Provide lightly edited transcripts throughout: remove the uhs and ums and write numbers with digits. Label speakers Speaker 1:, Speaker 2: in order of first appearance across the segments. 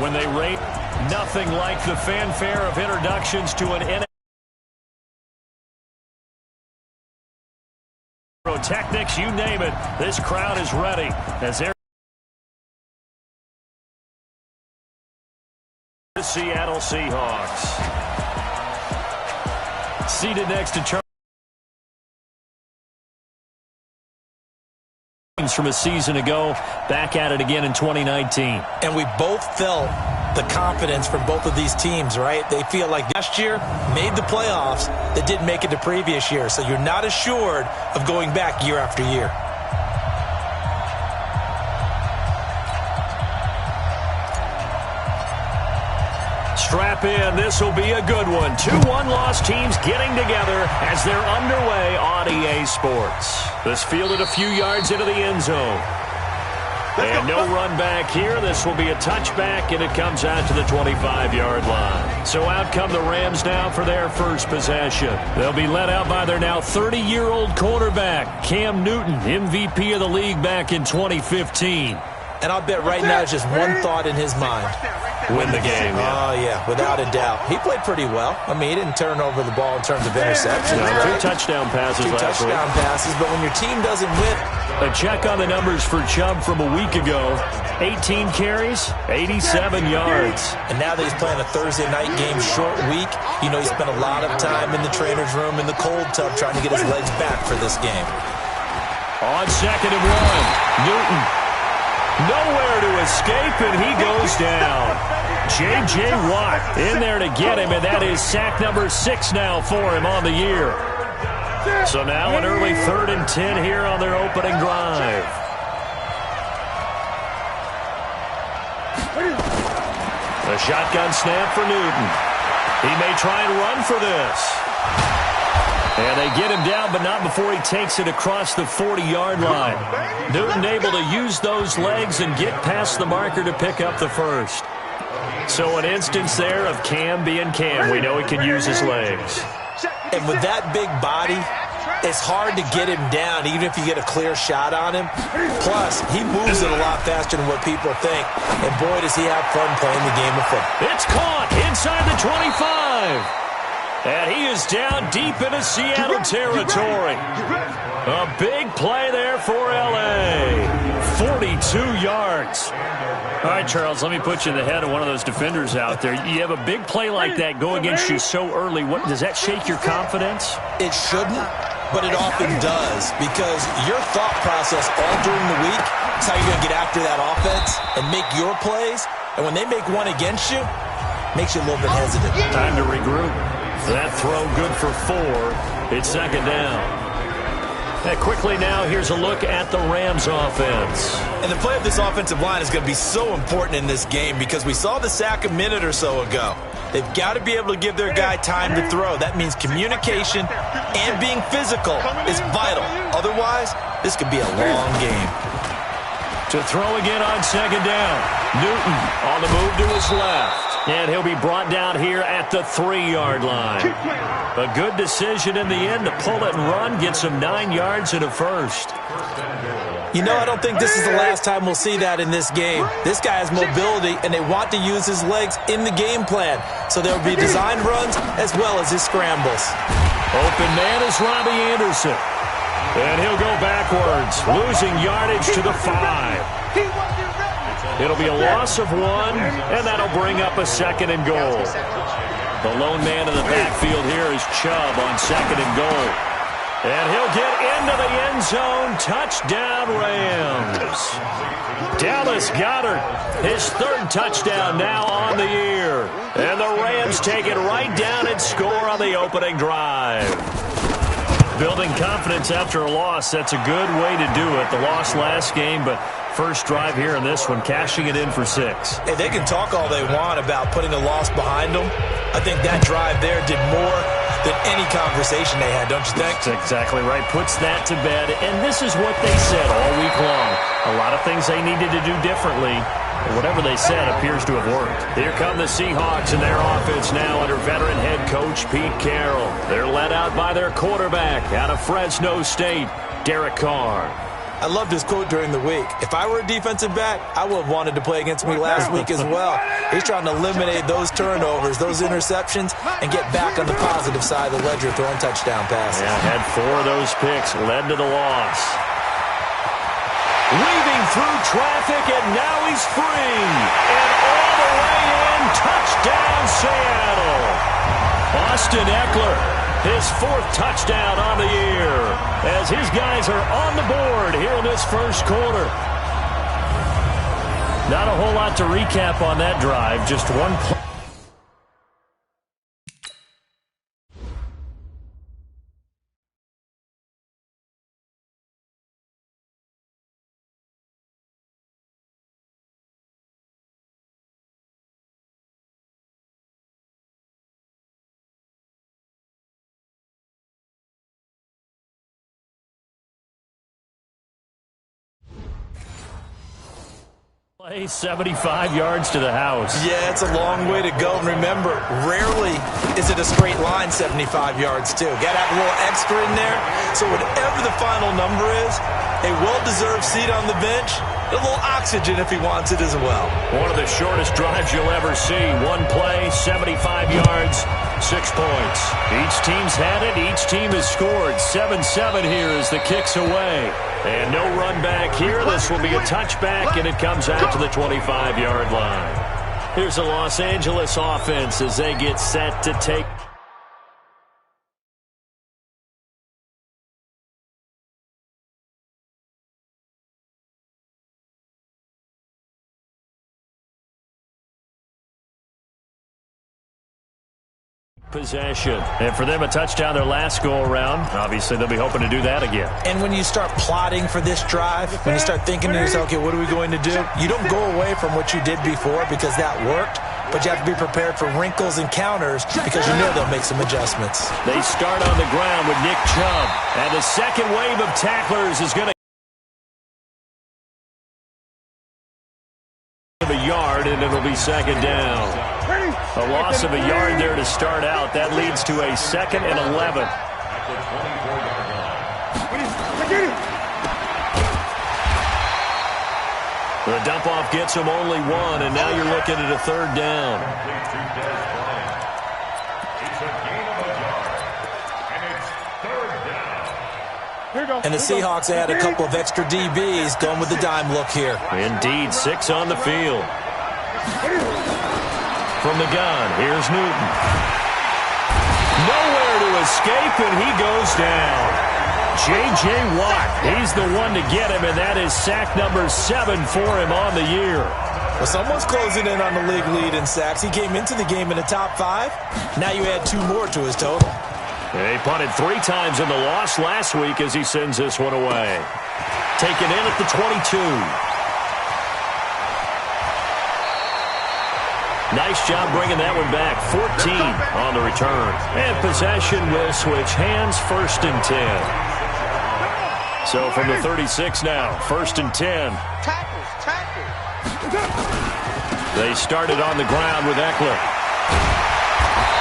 Speaker 1: when they rate nothing like the fanfare of introductions to an NFL. Technics, you name it, this crowd is ready as they're the Seattle Seahawks. Seated next to Charles from a season ago, back at it again in 2019.
Speaker 2: And we both felt the confidence from both of these teams, right? They feel like last year made the playoffs that didn't make it the previous year. So you're not assured of going back year after year.
Speaker 1: Strap in. This will be a good one. 2 one-loss teams getting together as they're underway on EA Sports. This fielded a few yards into the end zone. And no run back here. This will be a touchback, and it comes out to the 25-yard line. So out come the Rams now for their first possession. They'll be led out by their now 30-year-old quarterback, Cam Newton, MVP of the league back in 2015.
Speaker 2: And I'll bet right now it's just one thought in his mind.
Speaker 1: Win the game, yeah.
Speaker 2: Oh, yeah, without a doubt. He played pretty well. I mean, he didn't turn over the ball in terms of interceptions.
Speaker 1: No,
Speaker 2: right?
Speaker 1: 2 touchdown passes last week.
Speaker 2: 2 touchdown passes, but when your team doesn't win.
Speaker 1: A check on the numbers for Chubb from a week ago. 18 carries, 87 yards.
Speaker 2: And now that he's playing a Thursday night game, short week, you know he spent a lot of time in the trainer's room in the cold tub trying to get his legs back for this game.
Speaker 1: On 2nd and 1, Newton. Nowhere to escape, and he goes down. J.J. Watt in there to get him, and that is sack number 6 now for him on the year. So now an early 3rd and 10 here on their opening drive. A shotgun snap for Newton. He may try and run for this. And they get him down, but not before he takes it across the 40-yard line. Newton able to use those legs and get past the marker to pick up the first. So an instance there of Cam being Cam. We know he can use his legs.
Speaker 2: And with that big body, it's hard to get him down, even if you get a clear shot on him. Plus, he moves it a lot faster than what people think. And boy, does he have fun playing the game of football.
Speaker 1: It's caught inside the 25. And he is down deep into Seattle territory. A big play there for L.A. 42 yards. All right, Charles, let me put you in the head of one of those defenders out there. You have a big play like that go against you so early. Does that shake your confidence?
Speaker 2: It shouldn't, but it often does, because your thought process all during the week is how you're going to get after that offense and make your plays. And when they make one against you, it makes you a little bit hesitant.
Speaker 1: Time to regroup. That throw good for 4. It's 2nd down. And quickly now, here's a look at the Rams offense.
Speaker 2: And the play of this offensive line is going to be so important in this game because we saw the sack a minute or so ago. They've got to be able to give their guy time to throw. That means communication and being physical is vital. Otherwise, this could be a long game.
Speaker 1: To throw again on 2nd down. Newton on the move to his left. And he'll be brought down here at the 3-yard line. A good decision in the end to pull it and run, get some 9 yards and a first.
Speaker 2: You know, I don't think this is the last time we'll see that in this game. This guy has mobility, and they want to use his legs in the game plan. So there will be designed runs as well as his scrambles.
Speaker 1: Open man is Robbie Anderson. And he'll go backwards, losing yardage to the 5. It'll be a loss of 1, and that'll bring up a 2nd and goal. The lone man in the backfield here is Chubb on 2nd and goal. And he'll get into the end zone. Touchdown, Rams. Dallas Goedert, his 3rd touchdown now on the year. And the Rams take it right down and score on the opening drive. Building confidence after a loss, that's a good way to do it. The loss last game, but first drive here in this one, cashing it in for 6.
Speaker 2: Hey, they can talk all they want about putting a loss behind them. I think that drive there did more than any conversation they had, don't you think?
Speaker 1: That's exactly right. Puts that to bed. And this is what they said all week long. A lot of things they needed to do differently. But whatever they said appears to have worked. Here come the Seahawks and their offense now under veteran head coach Pete Carroll. They're led out by their quarterback out of Fresno State, Derek Carr.
Speaker 2: I loved his quote during the week. If I were a defensive back, I would have wanted to play against me last week as well. He's trying to eliminate those turnovers, those interceptions, and get back on the positive side of the ledger throwing touchdown passes.
Speaker 1: Yeah, had 4 of those picks, led to the loss. Weaving through traffic, and now he's free. And all the way in, touchdown Seattle. Austin Eckler, his 4th touchdown on the year, as his guys are on the board here in this first quarter. Not a whole lot to recap on that drive, just one play. Play 75 yards to the house.
Speaker 2: Yeah, it's a long way to go. And remember, rarely is it a straight line 75 yards, too. Got to have a little extra in there. So whatever the final number is, a well-deserved seat on the bench, a little oxygen if he wants it as well.
Speaker 1: One of the shortest drives you'll ever see. One play, 75 yards, 6 points. Each team's had it. Each team has scored. 7-7 here as the kick's away. And no run back here. This will be a touchback, and it comes out to the 25-yard line. Here's the Los Angeles offense as they get set to take. Possession. And for them, a touchdown their last go-around. Obviously, they'll be hoping to do that again.
Speaker 2: And when you start plotting for this drive, when you start thinking to yourself, okay, what are we going to do? You don't go away from what you did before because that worked, but you have to be prepared for wrinkles and counters because you know they'll make some adjustments.
Speaker 1: They start on the ground with Nick Chubb. And the second wave of tacklers is going to a yard, and it'll be second down. A loss of a yard there to start out. That leads to a 2nd and 11. The dump-off gets him only 1, and now you're looking at a 3rd down.
Speaker 2: And the Seahawks add a couple of extra DBs going with the dime look here.
Speaker 1: Indeed, 6 on the field. From the gun, here's Newton. Nowhere to escape, and he goes down. J.J. Watt, he's the one to get him, and that is sack number 7 for him on the year.
Speaker 2: Well, someone's closing in on the league lead in sacks. He came into the game in the top 5. Now you add 2 more to his total.
Speaker 1: He punted 3 times in the loss last week as he sends this one away. Taken in at the 22. Nice job bringing that one back. 14 on the return. And possession will switch hands, 1st and 10. So from the 36 now, 1st and 10. They started on the ground with Eckler.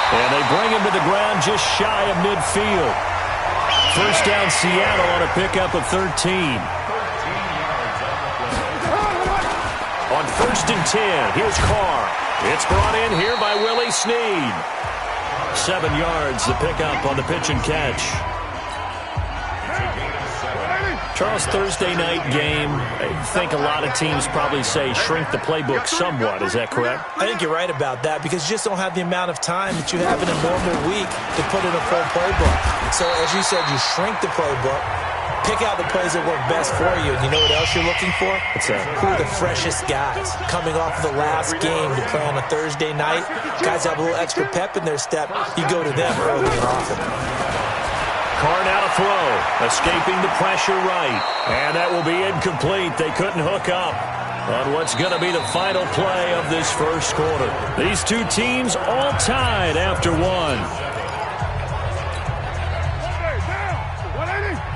Speaker 1: And they bring him to the ground just shy of midfield. 1st down Seattle on a pickup of 13. On 1st and 10, here's Carr. It's brought in here by Willie Snead. 7 yards, the pickup on the pitch and catch. Charles, Thursday night game, I think a lot of teams probably say shrink the playbook somewhat. Is that correct?
Speaker 2: I think you're right about that because you just don't have the amount of time that you have in a normal week to put in a full playbook. So as you said, you shrink the playbook, pick out the plays that work best for you. And you know what else you're looking for?
Speaker 1: What's that?
Speaker 2: Who are the freshest guys coming off of the last game to play on a Thursday night? Guys have a little extra pep in their step. You go to them early and often.
Speaker 1: Carr now to throw, escaping the pressure right. And that will be incomplete. They couldn't hook up on what's going to be the final play of this first quarter. These 2 teams all tied after 1.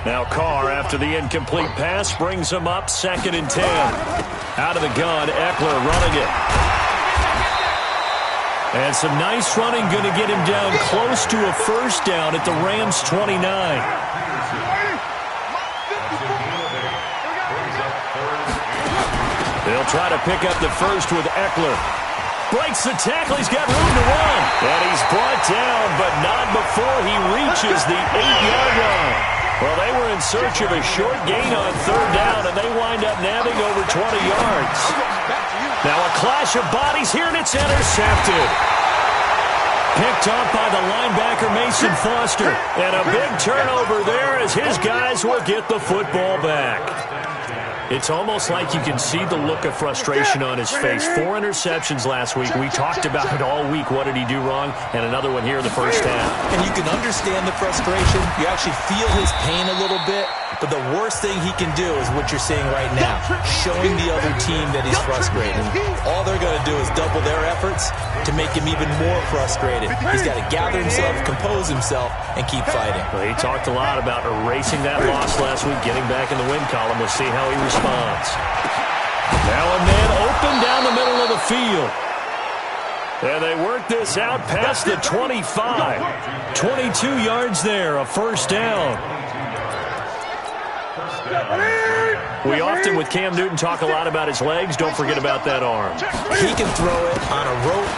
Speaker 1: Now Carr, after the incomplete pass, brings him up 2nd and 10. Out of the gun, Eckler running it. And some nice running going to get him down close to a 1st down at the Rams' 29. try to pick up the first with Eckler. Breaks the tackle. He's got room to run. And he's brought down, but not before he reaches the 8-yard line. Well, they were in search of a short gain on third down, and they wind up nabbing over 20 yards. Now a clash of bodies here, and it's intercepted. Picked off by the linebacker, Mason Foster. And a big turnover there as his guys will get the football back. It's almost like you can see the look of frustration on his face. 4 interceptions last week. We talked about it all week. What did he do wrong? And another one here in the first half.
Speaker 2: And you can understand the frustration. You actually feel his pain a little bit. But the worst thing he can do is what you're seeing right now, showing the other team that he's frustrated. All they're going to do is double their efforts to make him even more frustrated. He's got to gather himself, compose himself, and keep fighting.
Speaker 1: Well, he talked a lot about erasing that loss last week, getting back in the win column. We'll see how he responds. Now a man open down the middle of the field. And they work this out past the 25. 22 yards there, a first down. We often, with Cam Newton, talk a lot about his legs. Don't forget about that arm.
Speaker 2: He can throw it on a rope.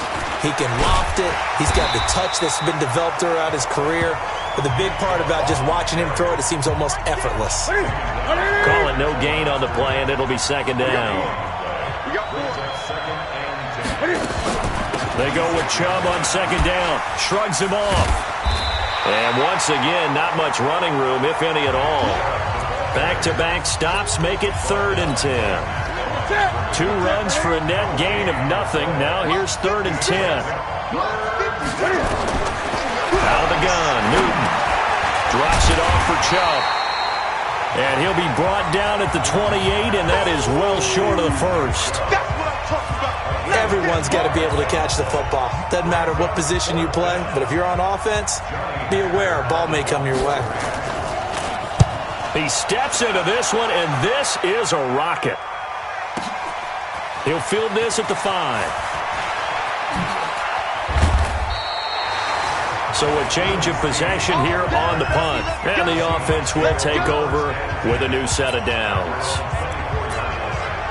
Speaker 2: He can loft it. He's got the touch that's been developed throughout his career. But the big part about just watching him throw it, it seems almost effortless.
Speaker 1: Call it no gain on the play, and it'll be second down. They go with Chubb on second down. Shrugs him off. And once again, not much running room, if any at all. Back-to-back stops make it 3rd and 10. 2 runs for a net gain of nothing. Now here's 3rd and 10. Out of the gun, Newton drops it off for Chubb. And he'll be brought down at the 28, and that is well short of the first.
Speaker 2: Everyone's got to be able to catch the football. Doesn't matter what position you play, but if you're on offense, be aware a ball may come your way.
Speaker 1: He steps into this one, and this is a rocket. He'll field this at the 5. So a change of possession here on the punt. And the offense will take over with a new set of downs.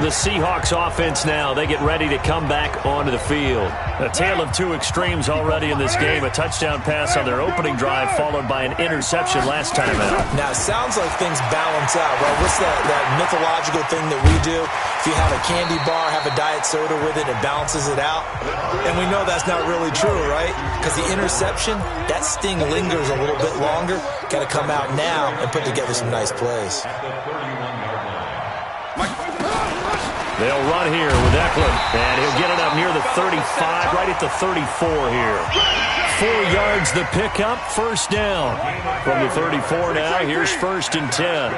Speaker 1: The Seahawks offense now, they get ready to come back onto the field. A tale of 2 extremes already in this game. A touchdown pass on their opening drive followed by an interception last time out.
Speaker 2: Now, it sounds like things balance out. Well, what's that mythological thing that we do? If you have a candy bar, have a diet soda with it, it balances it out. And we know that's not really true, right? Because the interception, that sting lingers a little bit longer. Got to come out now and put together some nice plays.
Speaker 1: They'll run here with Eckler, and he'll get it up near the 35, right at the 34 here. 4 yards the pickup, first down. From the 34 now, here's 1st and 10.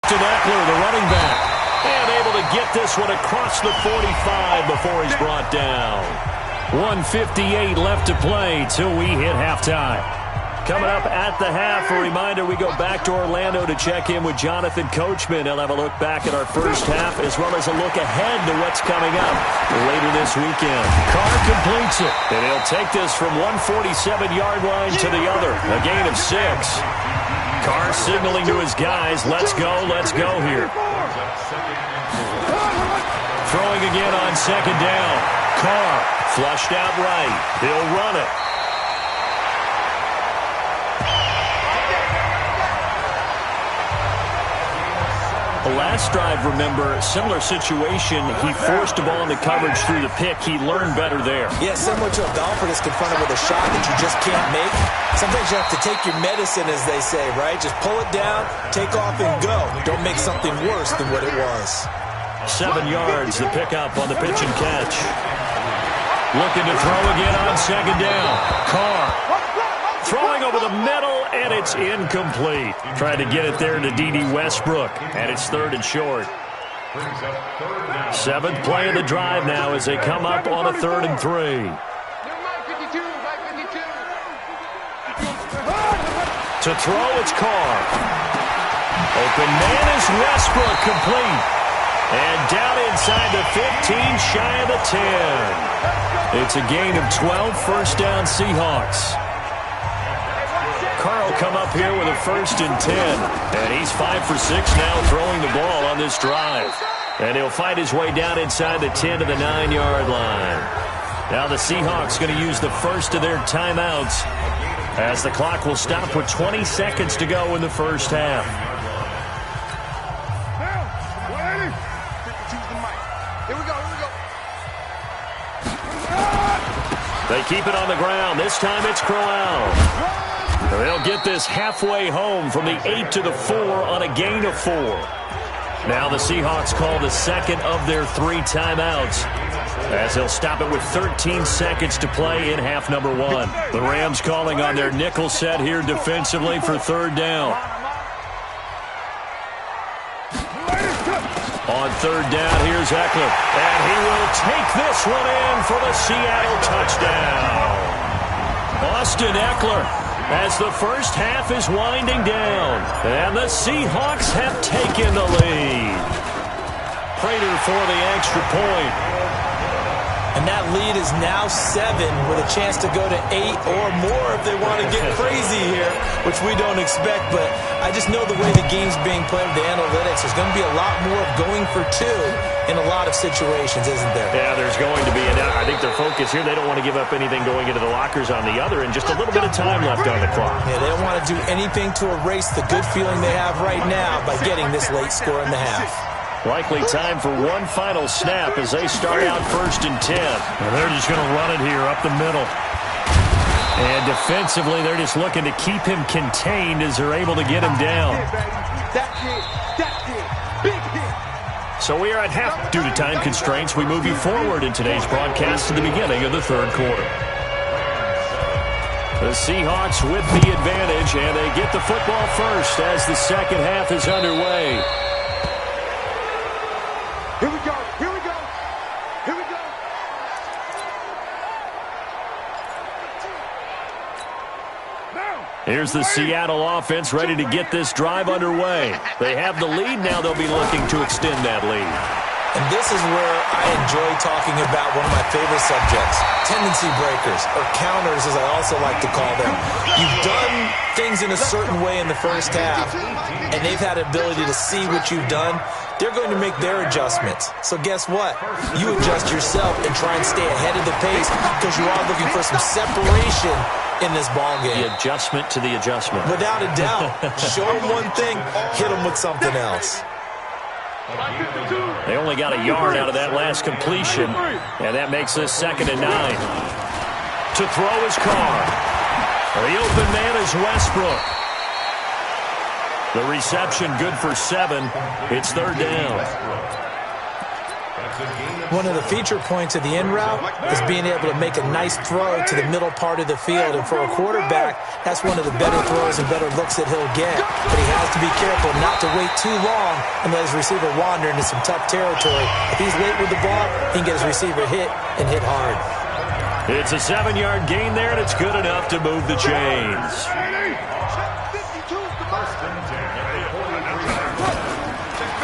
Speaker 1: To Eckler, the running back, and able to get this one across the 45 before he's brought down. 1:58 left to play till we hit halftime. Coming up at the half, a reminder, we go back to Orlando to check in with Jonathan Coachman. He'll have a look back at our first half as well as a look ahead to what's coming up later this weekend. Carr completes it, and he'll take this from 147-yard line to the other, a gain of 6. Carr signaling to his guys, let's go here. Throwing again on second down. Carr flushed out right. He'll run it. The last drive, remember, similar situation. He forced the ball into coverage through the pick. He learned better there.
Speaker 2: Yeah, similar to a golfer that's confronted with a shot that you just can't make. Sometimes you have to take your medicine, as they say, right? Just pull it down, take off, and go. Don't make something worse than what it was.
Speaker 1: 7 yards, the pickup on the pitch and catch. Looking to throw again on second down. Carr throwing over the middle, and it's incomplete. Trying to get it there to D.D. Westbrook, and it's 3rd and short. 7th play of the drive now as they come up on a 3rd and 3. To throw, it's Carr. Open man is Westbrook, complete. And down inside the 15, shy of the 10. It's a gain of 12, first down Seahawks. Carr will come up here with a 1st and 10. And he's 5 for 6 now throwing the ball on this drive. And he'll fight his way down inside the 10 to the 9-yard line. Now the Seahawks going to use the first of their timeouts as the clock will stop with 20 seconds to go in the first half. They keep it on the ground. This time it's Crowell. They'll get this halfway home from the 8 to the 4 on a gain of 4. Now the Seahawks call the second of their 3 timeouts as they'll stop it with 13 seconds to play in half number 1. The Rams calling on their nickel set here defensively for 3rd down. On 3rd down, here's Eckler. And he will take this one in for the Seattle touchdown. Austin Eckler as the first half is winding down. And the Seahawks have taken the lead. Prater for the extra point.
Speaker 2: And that lead is now 7 with a chance to go to 8 or more if they want to get crazy here, which we don't expect. But I just know the way the game's being played with the analytics, there's going to be a lot more of going for 2 in a lot of situations, isn't there?
Speaker 1: Yeah, there's going to be. And I think their focus here, they don't want to give up anything going into the lockers on the other, and just a little bit of time left on the clock.
Speaker 2: Yeah, they don't want to do anything to erase the good feeling they have right now by getting this late score in the half.
Speaker 1: Likely time for one final snap as they start out 1st and 10. And they're just going to run it here up the middle. And defensively, they're just looking to keep him contained as they're able to get him down. So we are at half. Due to time constraints, we move you forward in today's broadcast to the beginning of the 3rd quarter. The Seahawks with the advantage, and they get the football first as the second half is underway.
Speaker 3: Here we go, here we go, here we go.
Speaker 1: Here's the Seattle offense ready to get this drive underway. They have the lead now. They'll be looking to extend that lead.
Speaker 2: And this is where I enjoy talking about one of my favorite subjects, tendency breakers, or counters as I also like to call them. You've done things in a certain way in the first half, and they've had the ability to see what you've done. They're going to make their adjustments. So guess what? You adjust yourself and try and stay ahead of the pace because you are looking for some separation in this ball game.
Speaker 1: The adjustment to the adjustment.
Speaker 2: Without a doubt. Show them one thing, hit them with something else.
Speaker 1: They only got a yard out of that last completion, and that makes this 2nd and 9. To throw is Carr. The open man is Westbrook. The reception good for 7. It's 3rd down.
Speaker 2: One of the feature points of the in route is being able to make a nice throw to the middle part of the field. And for a quarterback, that's one of the better throws and better looks that he'll get. But he has to be careful not to wait too long and let his receiver wander into some tough territory. If he's late with the ball, he can get his receiver hit and hit hard.
Speaker 1: It's a 7-yard gain there, and it's good enough to move the chains.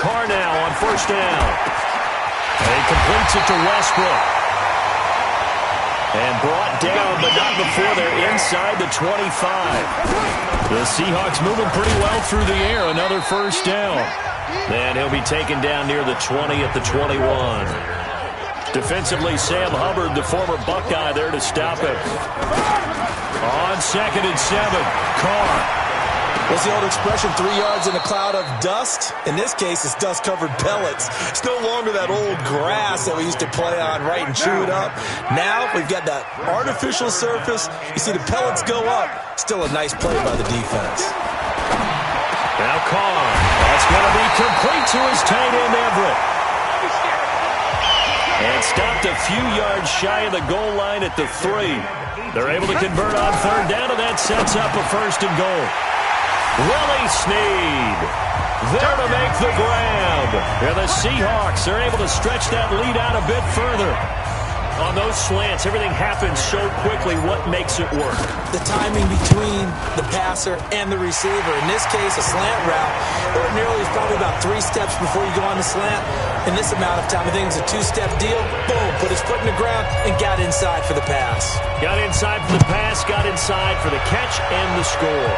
Speaker 1: Carr now on 1st down. And he completes it to Westbrook. And brought down, but not before they're inside the 25. The Seahawks moving pretty well through the air. Another 1st down. And he'll be taken down near the 20 at the 21. Defensively, Sam Hubbard, the former Buckeye, there to stop him. On 2nd and 7, Carr.
Speaker 2: What's the old expression, 3 yards in a cloud of dust? In this case, it's dust-covered pellets. It's no longer that old grass that we used to play on, right, and chew it up. Now we've got that artificial surface. You see the pellets go up. Still a nice play by the defense.
Speaker 1: Now Carr. That's going to be complete to his tight end, Everett. And stopped a few yards shy of the goal line at the 3. They're able to convert on 3rd down, and that sets up a 1st and goal. Willie Snead there to make the grab. And the Seahawks are able to stretch that lead out a bit further. On those slants, everything happens so quickly. What makes it work?
Speaker 2: The timing between the passer and the receiver. In this case, a slant route. Ordinarily, it's probably about 3 steps before you go on the slant. In this amount of time, I think it's a two-step deal. Boom, put his foot in the ground and got inside for the pass.
Speaker 1: Got inside for the pass, got inside for the catch and the score.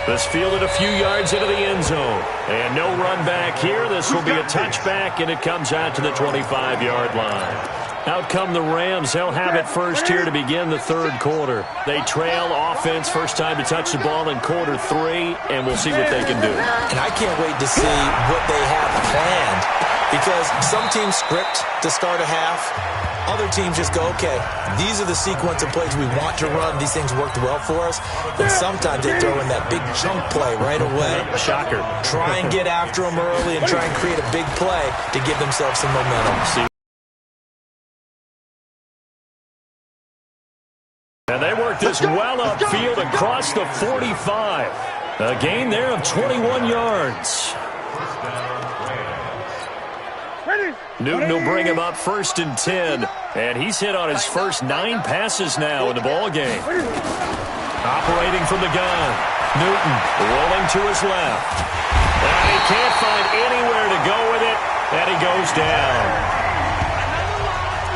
Speaker 1: This fielded a few yards into the end zone. And no run back here. This will be a touchback, and it comes out to the 25-yard line. Out come the Rams. They'll have it first here to begin the third quarter. They trail offense, first time to touch the ball in quarter 3, and we'll see what they can do.
Speaker 2: And I can't wait to see what they have planned, because some teams script to start a half. Other teams just go, okay, these are the sequence of plays we want to run. These things worked well for us. And sometimes they throw in that big chunk play right away.
Speaker 1: Shocker.
Speaker 2: Try and get after them early and try and create a big play to give themselves some momentum.
Speaker 1: And they work this well upfield across the 45. A gain there of 21 yards. Newton will bring him up first and 10. And he's hit on his first 9 passes now in the ball game. Operating from the gun. Newton rolling to his left. And he can't find anywhere to go with it. And he goes down.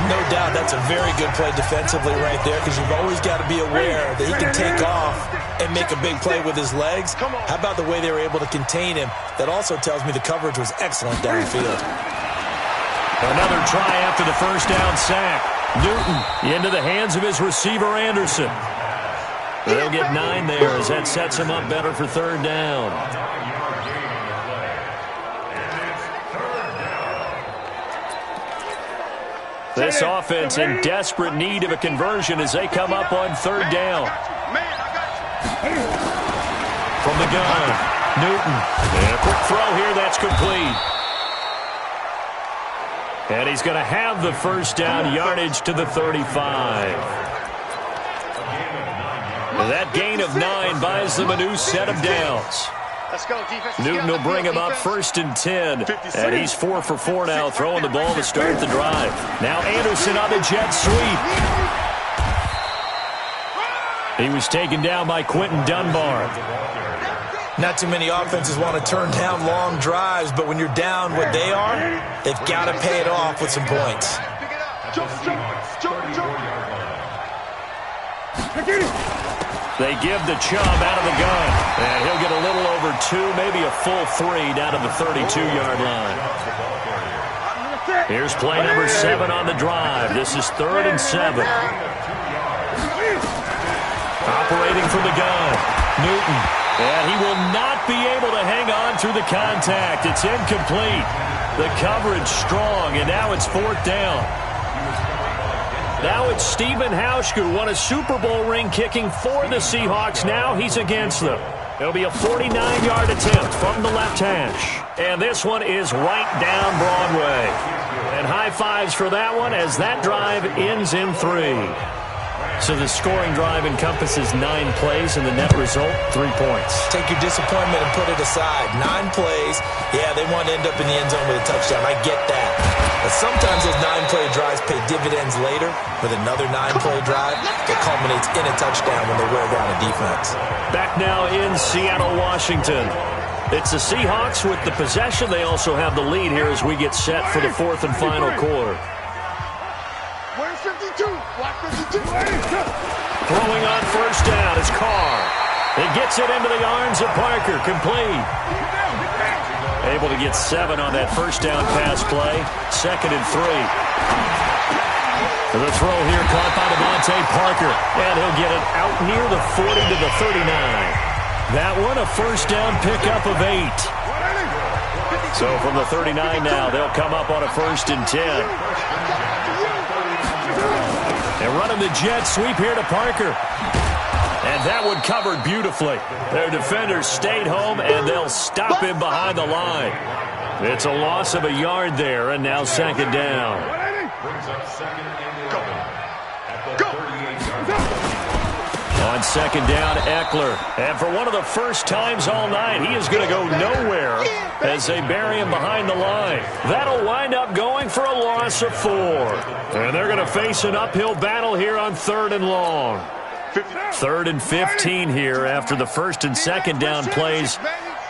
Speaker 2: No doubt that's a very good play defensively right there, because you've always got to be aware that he can take off and make a big play with his legs. How about the way they were able to contain him? That also tells me the coverage was excellent downfield.
Speaker 1: Another try after the first down sack. Newton into the hands of his receiver, Anderson. They'll get 9 there as that sets him up better for third down. This offense in desperate need of a conversion as they come up on third down. From the gun, Newton. And a quick throw here, that's complete. And he's going to have the first down, yardage to the 35. That gain of 9 buys them a new set of downs. Newton will bring him up first and 10. And he's 4 for 4 now, throwing the ball to start the drive. Now Anderson on the jet sweep. He was taken down by Quentin Dunbar.
Speaker 2: Not too many offenses want to turn down long drives, but when you're down what they are, they've got to pay it off with some points.
Speaker 1: They give the Chubb out of the gun, and he'll get a little over 2, maybe a full 3 down to the 32-yard line. Here's play number 7 on the drive. This is 3rd and 7. Operating from the gun, Newton. And he will not be able to hang on through the contact. It's incomplete. The coverage strong, and now it's 4th down. Now it's Stephen Hauschka, who won a Super Bowl ring kicking for the Seahawks. Now he's against them. It'll be a 49-yard attempt from the left hash. And this one is right down Broadway. And high fives for that one as that drive ends in 3. So the scoring drive encompasses 9 plays, and the net result, 3 points.
Speaker 2: Take your disappointment and put it aside. 9 plays. Yeah, they want to end up in the end zone with a touchdown. I get that. But sometimes those 9-play drives pay dividends later with another 9-play drive that culminates in a touchdown when they wear down a defense.
Speaker 1: Back now in Seattle, Washington. It's the Seahawks with the possession. They also have the lead here as we get set for the 4th and final quarter.
Speaker 3: Where's 52? Watch 52.
Speaker 1: Throwing on first down is Carr. He gets it into the arms of Parker. Complete. Able to get 7 on that first down pass play. 2nd and 3. The throw here caught by Devontae Parker. And he'll get it out near the 40 to the 39. That one a first down pickup of 8. So from the 39 now, they'll come up on a 1st and 10. And running the jet sweep here to Parker. And that one covered beautifully. Their defenders stayed home, and they'll stop him behind the line. It's a loss of a yard there, and now 2nd down. On 2nd down, Eckler. And for one of the first times all night, he is going to go nowhere as they bury him behind the line. That'll wind up going for a loss of 4. And they're going to face an uphill battle here on 3rd and long. 3rd and 15 here after the 1st and 2nd down plays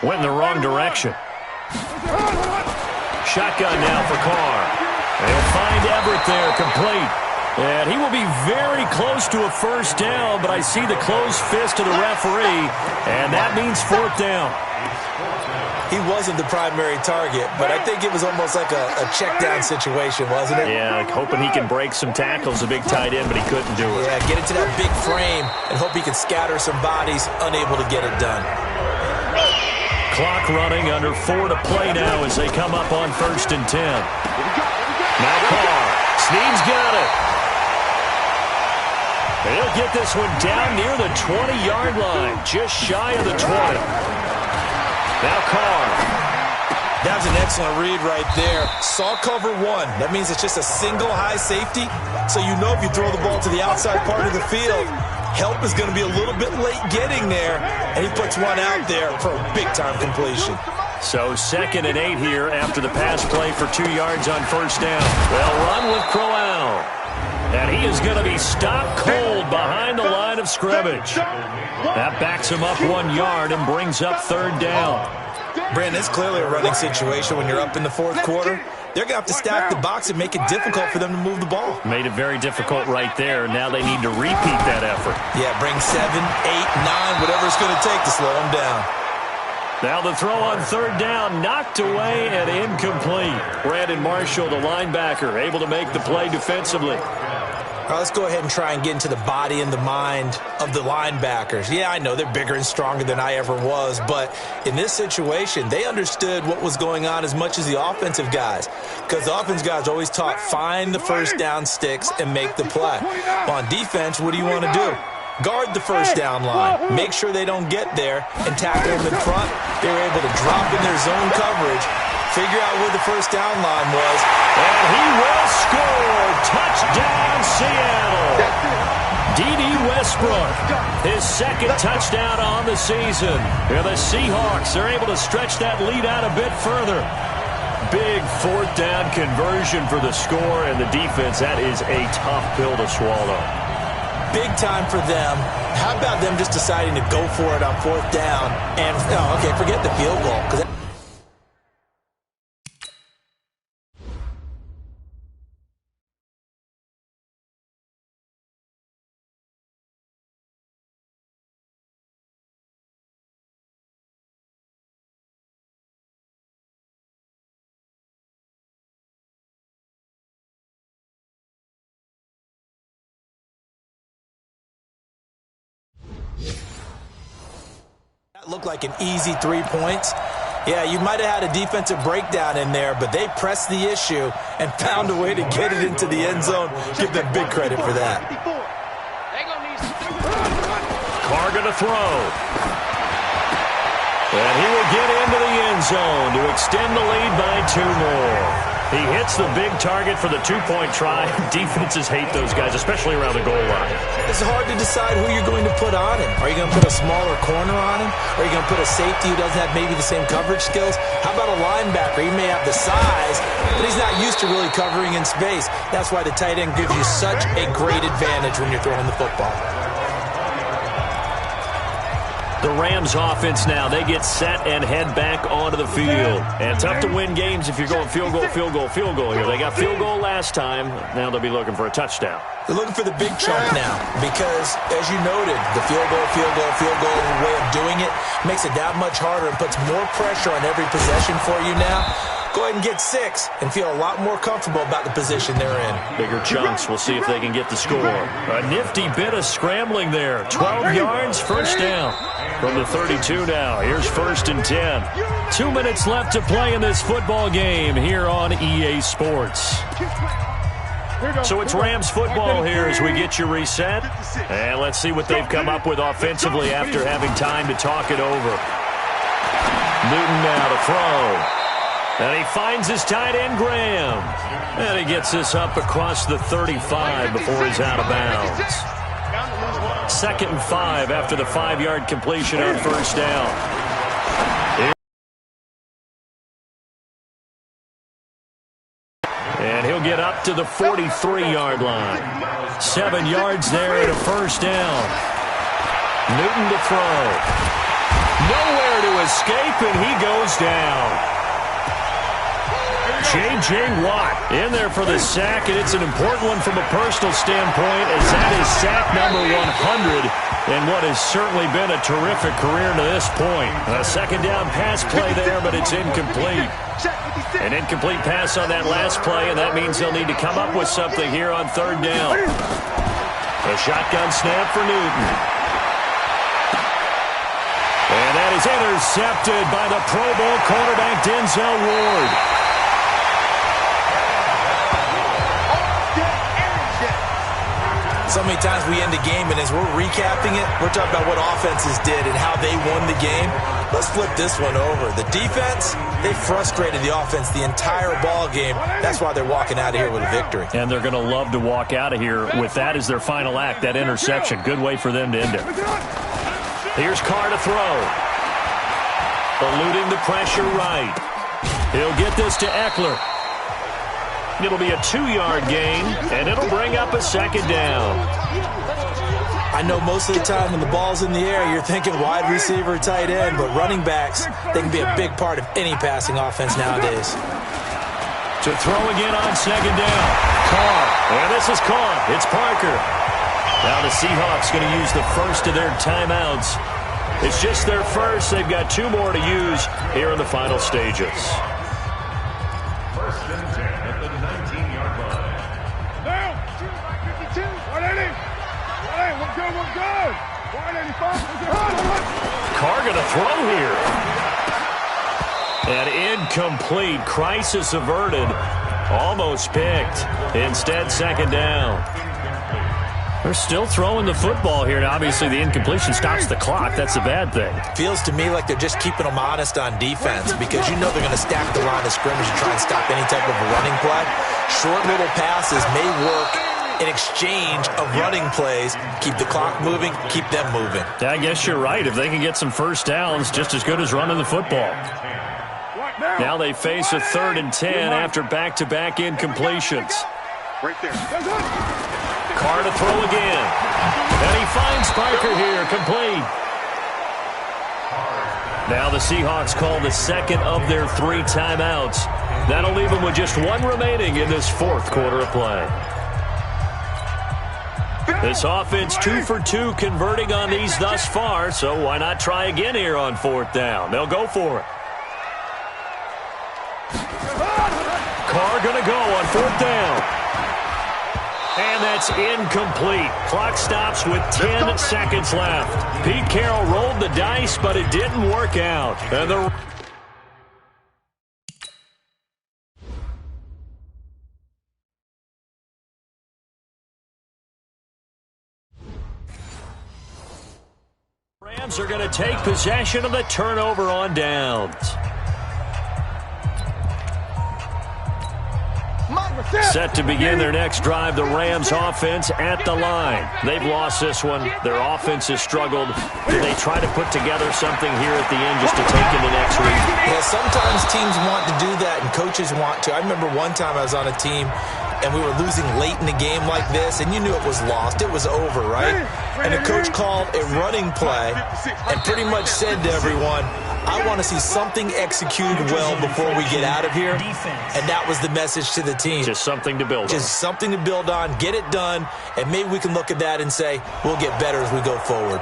Speaker 1: went in the wrong direction. Shotgun now for Carr. They'll find Everett there, complete. And he will be very close to a first down, but I see the closed fist of the referee, and that means fourth down.
Speaker 2: He wasn't the primary target, but I think it was almost like a check down situation, wasn't it?
Speaker 1: Yeah, hoping he can break some tackles, a big tight end, but he couldn't do it.
Speaker 2: Yeah, get into that big frame and hope he can scatter some bodies, unable to get it done.
Speaker 1: Clock running, under 4 to play now as they come up on 1st and 10. Now Carr. Snead's got it. He'll get this one down near the 20-yard line, just shy of the 20. Now Carr.
Speaker 2: That was an excellent read right there. Saw cover 1. That means it's just a single high safety. So you know if you throw the ball to the outside part of the field, help is going to be a little bit late getting there. And he puts one out there for a big-time completion.
Speaker 1: So 2nd and 8 here after the pass play for 2 yards on first down. They'll run with Crowell. And he is going to be stopped cold behind the line of scrimmage. That backs him up 1 yard and brings up 3rd down.
Speaker 2: Brandon, it's clearly a running situation when you're up in the 4th quarter. They're going to have to stack the box and make it difficult for them to move the ball.
Speaker 1: Made it very difficult right there. Now they need to repeat that effort.
Speaker 2: Yeah, bring 7, 8, 9, whatever it's going to take to slow them down.
Speaker 1: Now the throw on 3rd down, knocked away and incomplete. Brandon Marshall, the linebacker, able to make the play defensively.
Speaker 2: All right, let's go ahead and try and get into the body and the mind of the linebackers. Yeah, I know they're bigger and stronger than I ever was, but in this situation, they understood what was going on as much as the offensive guys, because the offensive guys always taught find the first down sticks and make the play. Well, on defense, what do you want to do? Guard the first down line. Make sure they don't get there and tackle them in front. They were able to drop in their zone coverage, figure out where the first down line was.
Speaker 1: And he will score. Touchdown, Seattle. D.D. Westbrook, his 2nd touchdown on the season. And the Seahawks are able to stretch that lead out a bit further. Big 4th down conversion for the score, and the defense, that is a tough pill to swallow.
Speaker 2: Big time for them. How about them just deciding to go for it on 4th down? And, okay, forget the field goal. That looked like an easy 3 points. Yeah, you might have had a defensive breakdown in there, but they pressed the issue and found a way to get it into the end zone. Give them big credit for that.
Speaker 1: Carr going to throw. And he will get into the end zone to extend the lead by 2 more. He hits the big target for the 2-point try. Defenses hate those guys, especially around the goal line.
Speaker 2: It's hard to decide who you're going to put on him. Are you going to put a smaller corner on him? Are you going to put a safety who doesn't have maybe the same coverage skills? How about a linebacker? He may have the size, but he's not used to really covering in space. That's why the tight end gives you such a great advantage when you're throwing the football.
Speaker 1: The Rams offense now, they get set and head back onto the field. And tough to win games if you're going field goal, field goal, field goal here. They got field goal last time. Now they'll be looking for a touchdown.
Speaker 2: They're looking for the big chunk now because, as you noted, the field goal way of doing it makes it that much harder and puts more pressure on every possession for you now. Go ahead and get 6 and feel a lot more comfortable about the position they're in.
Speaker 1: Bigger chunks. We'll see if they can get the score. A nifty bit of scrambling there. 12 yards, first down. From the 32 now. Here's 1st and 10. 2 minutes left to play in this football game here on EA Sports. So it's Rams football here as we get you reset. And let's see what they've come up with offensively after having time to talk it over. Newton now to throw. And he finds his tight end, Graham. And he gets this up across the 35 before he's out of bounds. 2nd and 5 after the 5-yard completion on first down. And he'll get up to the 43-yard line. 7 yards there and a first down. Newton to throw. Nowhere to escape, and he goes down. J.J. Watt in there for the sack, and it's an important one from a personal standpoint, as that is sack number 100 in what has certainly been a terrific career to this point. A second down pass play there, but it's incomplete. An incomplete pass on that last play, and that means they'll need to come up with something here on third down. A shotgun snap for Newton. And that is intercepted by the Pro Bowl cornerback Denzel Ward.
Speaker 2: So many times we end a game, and as we're recapping it, we're talking about what offenses did and how they won the game. Let's flip this one over. The defense, they frustrated the offense the entire ball game. That's why they're walking out of here with a victory.
Speaker 1: And they're going to love to walk out of here with that as their final act, that interception. Good way for them to end it. Here's Carr to throw. Eluding the pressure right. He'll get this to Eckler. It'll be a 2-yard gain, and it'll bring up a second down.
Speaker 2: I know most of the time when the ball's in the air, you're thinking wide receiver, tight end, but running backs, they can be a big part of any passing offense nowadays.
Speaker 1: To throw again on second down. Carr. And this is caught. It's Parker. Now the Seahawks going to use the first of their timeouts. It's just their first. They've got 2 more to use here in the final stages.
Speaker 3: First and 10 at the 19-yard line. Down. 52. 180. 180. We're good. 185.
Speaker 1: Carr going to throw here. And incomplete. Crisis averted. Almost picked. Instead, second down. They're still throwing the football here, and obviously the incompletion stops the clock. That's a bad thing.
Speaker 2: Feels to me like they're just keeping them honest on defense, because you know they're going to stack the line of scrimmage and try and stop any type of a running play. Short little passes may work in exchange of running plays. Keep the clock moving, keep them moving.
Speaker 1: I guess you're right. If they can get some first downs, just as good as running the football. Now they face a 3rd and 10 after back-to-back incompletions.
Speaker 3: Right there.
Speaker 1: Carr to throw again. And he finds Parker here, complete. Now the Seahawks call the second of their 3 timeouts. That'll leave them with just 1 remaining in this 4th quarter of play. This offense 2 for 2 converting on these thus far, so why not try again here on 4th down? They'll go for it. Carr going to go on 4th down. And that's incomplete. Clock stops with 10 seconds left. Pete Carroll rolled the dice, but it didn't work out. And the Rams are going to take possession of the turnover on downs. Set to begin their next drive, the Rams offense at the line. They've lost this one. Their offense has struggled. Do they try to put together something here at the end just to take into next week?
Speaker 2: Yeah, sometimes teams want to do that and coaches want to. I remember one time I was on a team and we were losing late in the game like this, and you knew it was lost. It was over, right? And the coach called a running play and pretty much said to everyone, I want to see something executed well before we get out of here. And that was the message to the team.
Speaker 1: Just something to build on.
Speaker 2: Just something to build on, get it done, and maybe we can look at that and say, we'll get better as we go forward.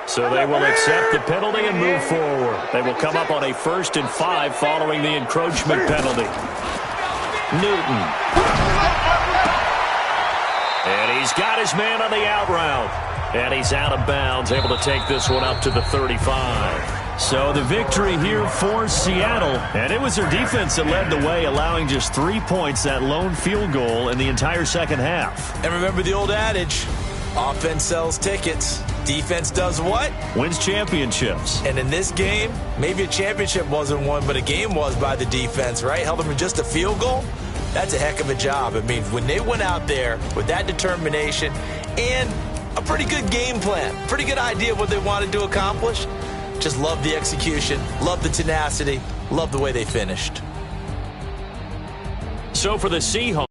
Speaker 1: So they will accept the penalty and move forward. They will come up on a 1st and 5 following the encroachment penalty. Newton. And he's got his man on the out route. And he's out of bounds, able to take this one up to the 35. So the victory here for Seattle. And it was their defense that led the way, allowing just 3 points, that lone field goal in the entire second half.
Speaker 2: And remember the old adage, offense sells tickets. Defense does what?
Speaker 1: Wins championships.
Speaker 2: And in this game, maybe a championship wasn't won, but a game was by the defense, right? Held them to just a field goal. That's a heck of a job. I mean, when they went out there with that determination and a pretty good game plan, pretty good idea of what they wanted to accomplish, just love the execution, love the tenacity, love the way they finished.
Speaker 1: So for the Seahawks,